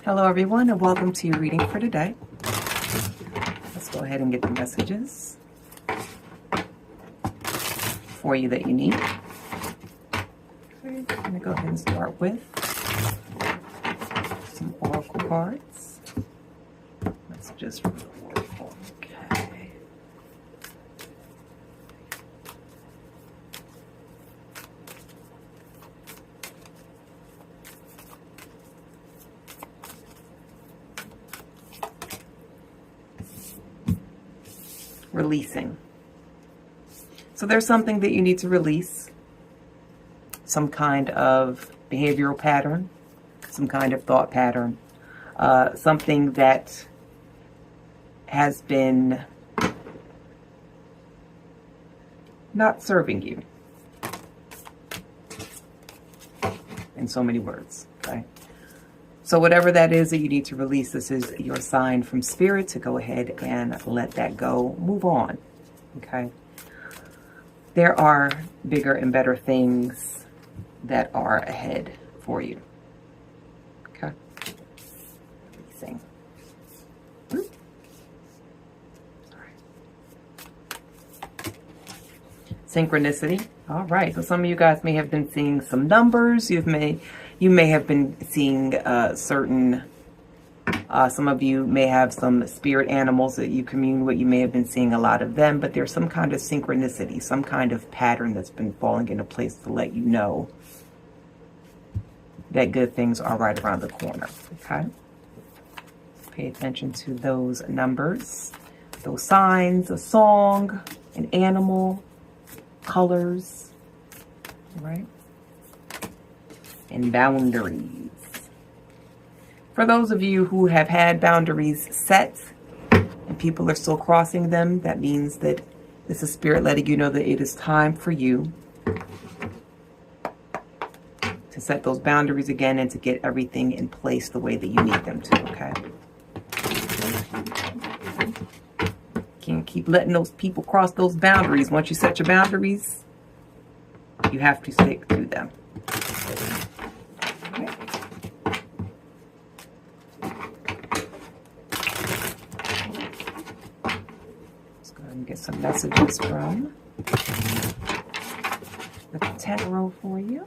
Hello everyone, and welcome to your reading for today. Let's go ahead and get the messages for you that you need. Okay, I'm going to go ahead and start with some oracle cards. Messages from the oracle. Okay. Releasing. So there's something that you need to release, some kind of behavioral pattern, some kind of thought pattern, something that has been not serving you, in so many words, okay? So whatever that is that you need to release, this is your sign from Spirit to go ahead and let that go, move on, okay? There are bigger and better things that are ahead for you, okay? Releasing. Sorry. Synchronicity. All right, so some of you guys may have been seeing some numbers. You may have been seeing some of you may have some spirit animals that you commune with. You may have been seeing a lot of them, but there's some kind of synchronicity, some kind of pattern that's been falling into place to let you know that good things are right around the corner, okay? Pay attention to those numbers, those signs, a song, an animal, colors, right? And boundaries. For those of you who have had boundaries set and people are still crossing them, that means that this is Spirit letting you know that it is time for you to set those boundaries again and to get everything in place the way that you need them to, okay? Can't keep letting those people cross those boundaries. Once you set your boundaries, you have to stick to them. Okay. Let's go ahead and get some messages from the tarot for you.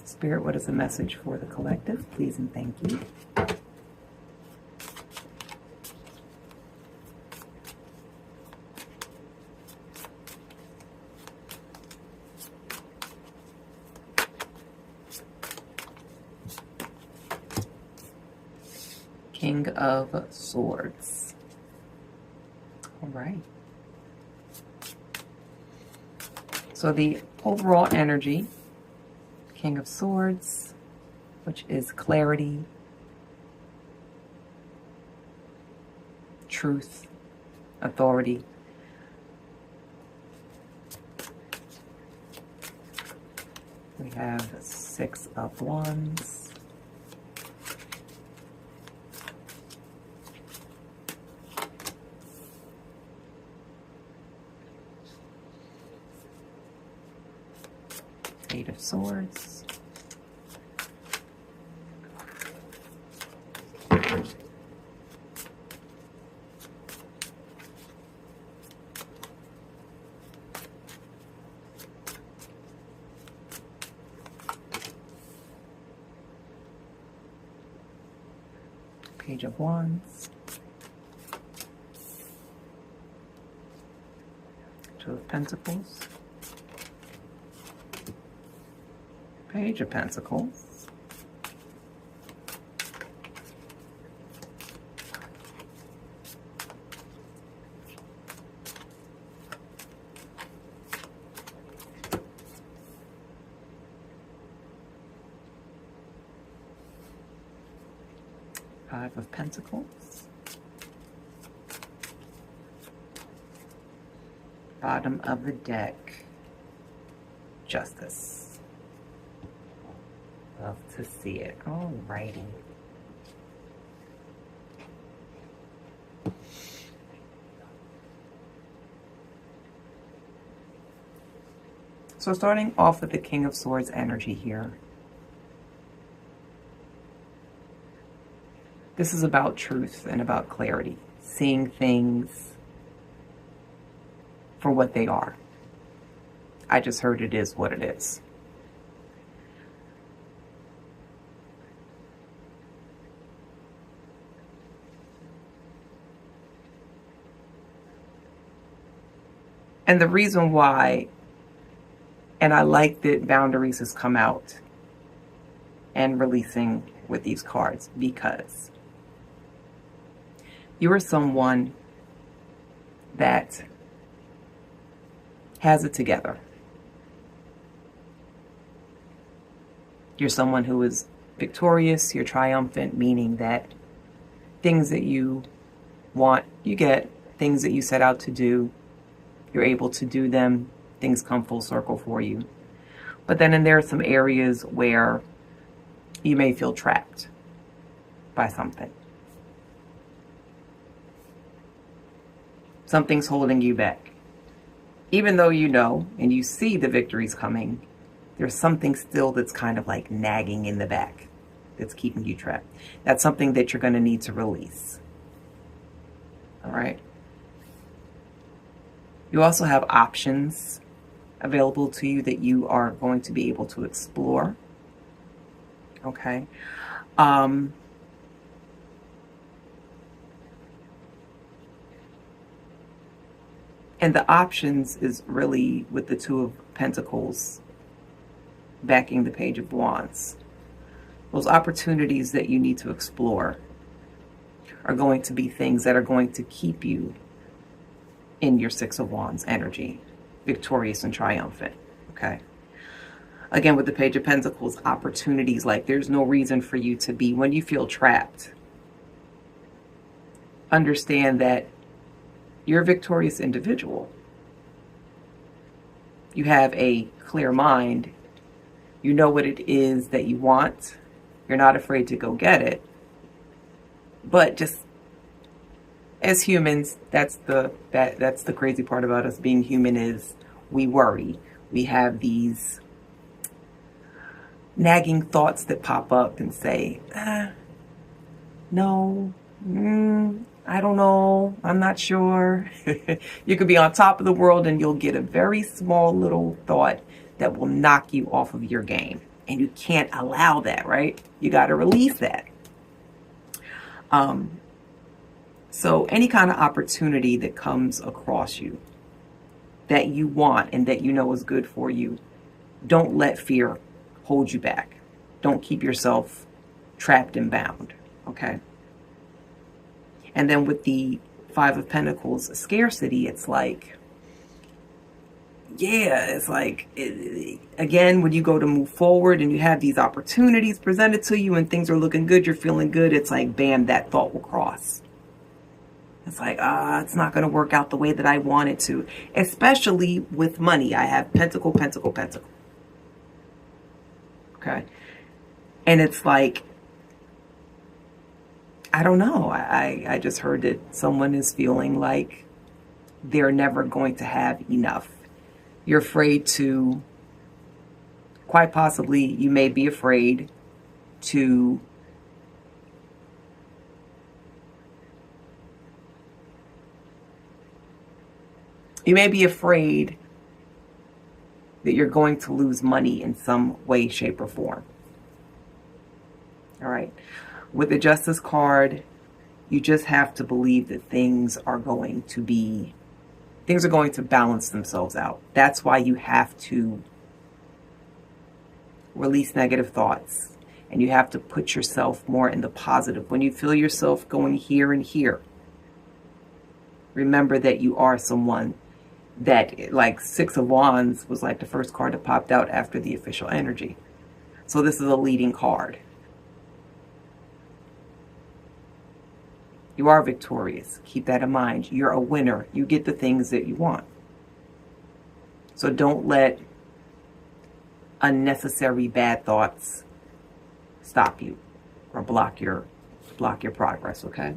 Spirit, what is the message for the collective? Please and thank you. King of Swords. All right. So the overall energy, King of Swords, which is clarity, truth, authority. We have Six of Wands. Eight of Swords. Page of Wands. Two of Pentacles. Page of Pentacles. Five of Pentacles. Bottom of the deck. Justice. Love to see it. Alrighty. So starting off with the King of Swords energy here. This is about truth and about clarity. Seeing things for what they are. I just heard it is what it is. And the reason why, and I like that boundaries has come out and releasing with these cards, because you are someone that has it together. You're someone who is victorious, you're triumphant, meaning that things that you want, you get. Things that you set out to do, you're able to do them. Things come full circle for you. But then there are some areas where you may feel trapped by something. Something's holding you back. Even though you know and you see the victories coming, there's something still that's kind of like nagging in the back that's keeping you trapped. That's something that you're going to need to release. All right. You also have options available to you that you are going to be able to explore. Okay. And the options is really with the Two of Pentacles backing the Page of Wands. Those opportunities that you need to explore are going to be things that are going to keep you in your Six of Wands energy, victorious and triumphant. Okay. Again, with the Page of Pentacles, opportunities, like there's no reason for you to be, when you feel trapped, understand that you're a victorious individual. You have a clear mind. You know what it is that you want. You're not afraid to go get it. But just as humans, that's the crazy part about us being human, is we worry. We have these nagging thoughts that pop up and say, no, I don't know, I'm not sure. You could be on top of the world and you'll get a very small little thought that will knock you off of your game. And you can't allow that, right? You got to release that. So any kind of opportunity that comes across you that you want and that you know is good for you, don't let fear hold you back. Don't keep yourself trapped and bound, okay? And then with the Five of Pentacles, scarcity, it's like, yeah, it's like, again, when you go to move forward and you have these opportunities presented to you and things are looking good, you're feeling good, it's like, bam, that thought will cross. It's like, it's not going to work out the way that I want it to. Especially with money. I have Pentacle, Pentacle, Pentacle. Okay. And it's like, I don't know. I just heard that someone is feeling like they're never going to have enough. You're afraid to, quite possibly, you may be afraid to you may be afraid that you're going to lose money in some way, shape, or form. All right. With the Justice card, you just have to believe that things are going to balance themselves out. That's why you have to release negative thoughts. And you have to put yourself more in the positive. When you feel yourself going here and here, remember that you are someone that, like, Six of Wands was like the first card that popped out after the official energy. So this is a leading card. You are victorious. Keep that in mind. You're a winner. You get the things that you want. So don't let unnecessary bad thoughts stop you or block your progress, okay?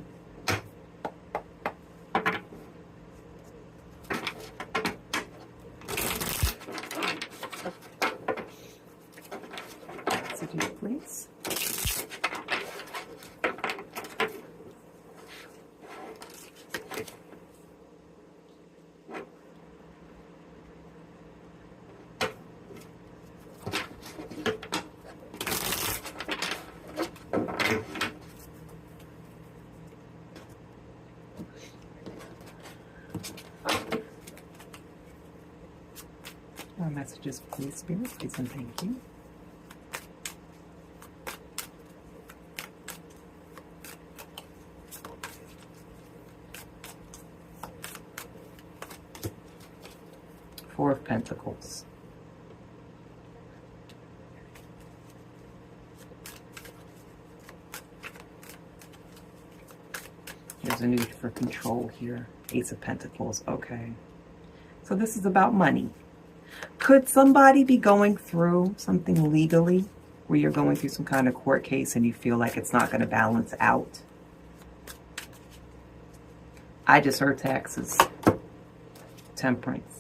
More messages, please, Spirit, please, and thank you. Four of Pentacles. There's a need for control here. Ace of Pentacles. Okay. So this is about money. Could somebody be going through something legally where you're going through some kind of court case and you feel like it's not going to balance out? I just heard taxes. Temperance.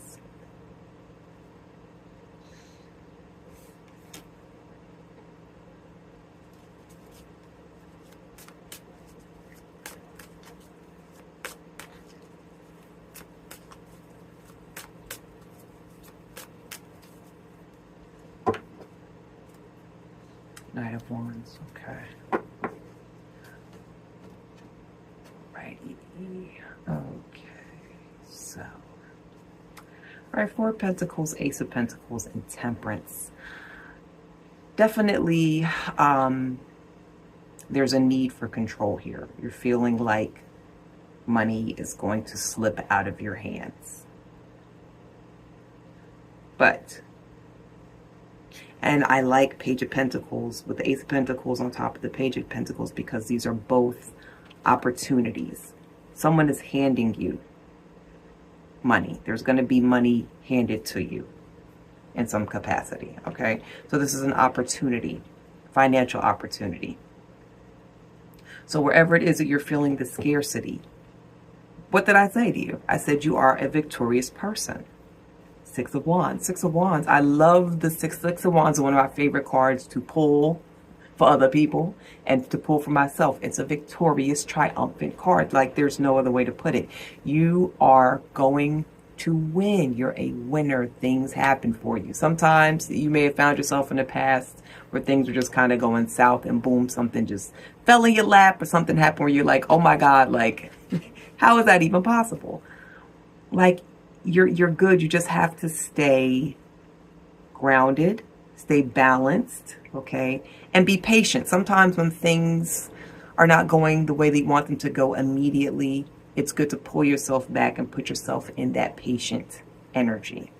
Knight of Wands, okay. Righty. Okay, so. All right, Four of Pentacles, Ace of Pentacles, and Temperance. Definitely, there's a need for control here. You're feeling like money is going to slip out of your hands. But, and I like Page of Pentacles with the Ace of Pentacles on top of the Page of Pentacles because these are both opportunities. Someone is handing you money. There's going to be money handed to you in some capacity, okay? So this is an opportunity, financial opportunity. So wherever it is that you're feeling the scarcity, what did I say to you? I said you are a victorious person. Six of Wands. Six of Wands. I love the Six of Wands. One of my favorite cards to pull for other people and to pull for myself. It's a victorious, triumphant card. Like there's no other way to put it. You are going to win. You're a winner. Things happen for you. Sometimes you may have found yourself in the past where things were just kind of going south and boom, something just fell in your lap or something happened where you're like, oh my God, like, how is that even possible? Like, you're good. You just have to stay grounded, stay balanced, okay? And be patient. Sometimes when things are not going the way that you want them to go immediately, it's good to pull yourself back and put yourself in that patient energy.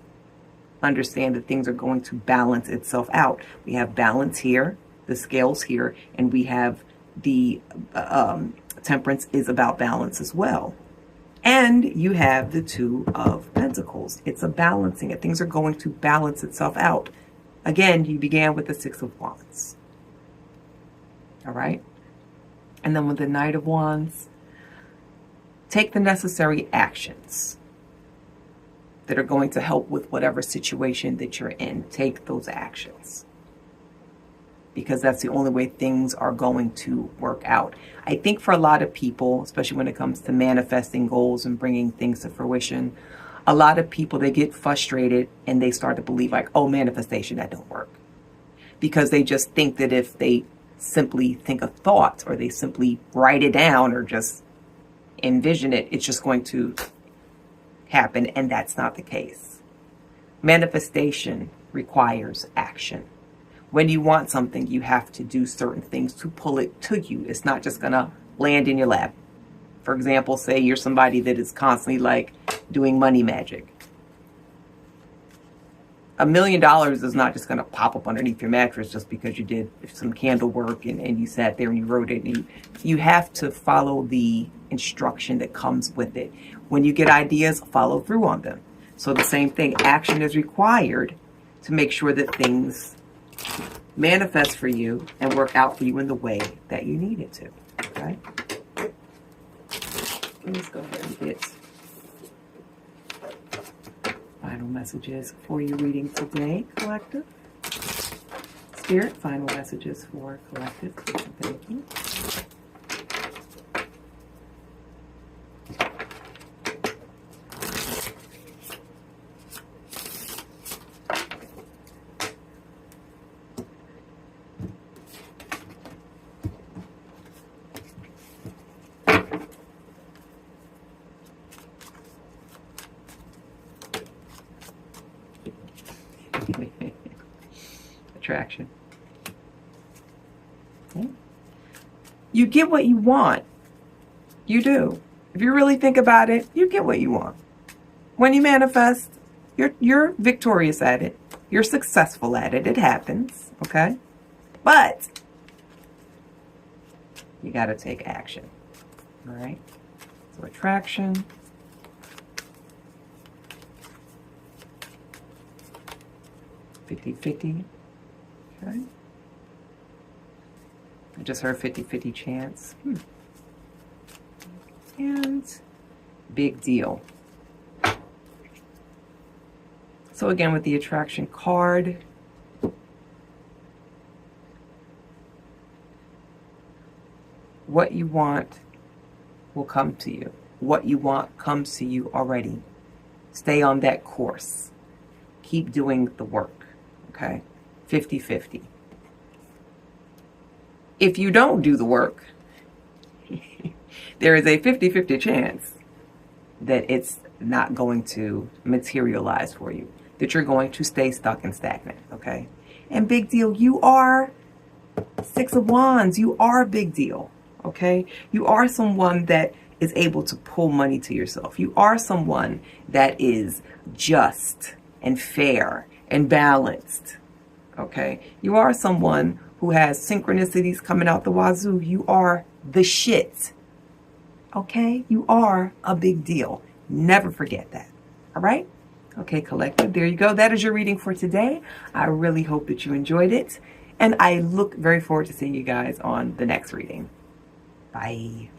Understand that things are going to balance itself out. We have balance here, the scales here, and we have the Temperance is about balance as well. And you have the Two of Pentacles. It's a balancing it. Things are going to balance itself out. Again, you began with the Six of Wands. All right? And then with the Knight of Wands, take the necessary actions that are going to help with whatever situation that you're in. Take those actions. Because that's the only way things are going to work out. I think for a lot of people, especially when it comes to manifesting goals and bringing things to fruition, a lot of people, they get frustrated and they start to believe like, oh, manifestation, that don't work. Because they just think that if they simply think a thought or they simply write it down or just envision it, it's just going to happen. And that's not the case. Manifestation requires action. When you want something, you have to do certain things to pull it to you. It's not just going to land in your lap. For example, say you're somebody that is constantly like doing money magic. $1 million is not just going to pop up underneath your mattress just because you did some candle work and you sat there and you wrote it. And you have to follow the instruction that comes with it. When you get ideas, follow through on them. So the same thing, action is required to make sure that things manifest for you and work out for you in the way that you need it to. Okay? Let's go ahead and get final messages for your reading today, collective. Spirit, final messages for collective. Thank you. attraction. Okay. You get what you want. You do. If you really think about it, you get what you want. When you manifest, you're victorious at it. You're successful at it. It happens, okay? But you got to take action, all right? So attraction. $50-50, okay? I just heard 50-50 chance. And big deal. So again, with the attraction card, what you want will come to you. What you want comes to you already. Stay on that course. Keep doing the work, okay? 50-50. If you don't do the work, there is a 50-50 chance that it's not going to materialize for you, that you're going to stay stuck and stagnant, okay? And big deal, you are Six of Wands. You are a big deal, okay? You are someone that is able to pull money to yourself. You are someone that is just and fair and balanced, okay? You are someone who has synchronicities coming out the wazoo. You are the shit, okay? You are a big deal. Never forget that, all right? Okay, collective, there you go. That is your reading for today. I really hope that you enjoyed it. And I look very forward to seeing you guys on the next reading. Bye.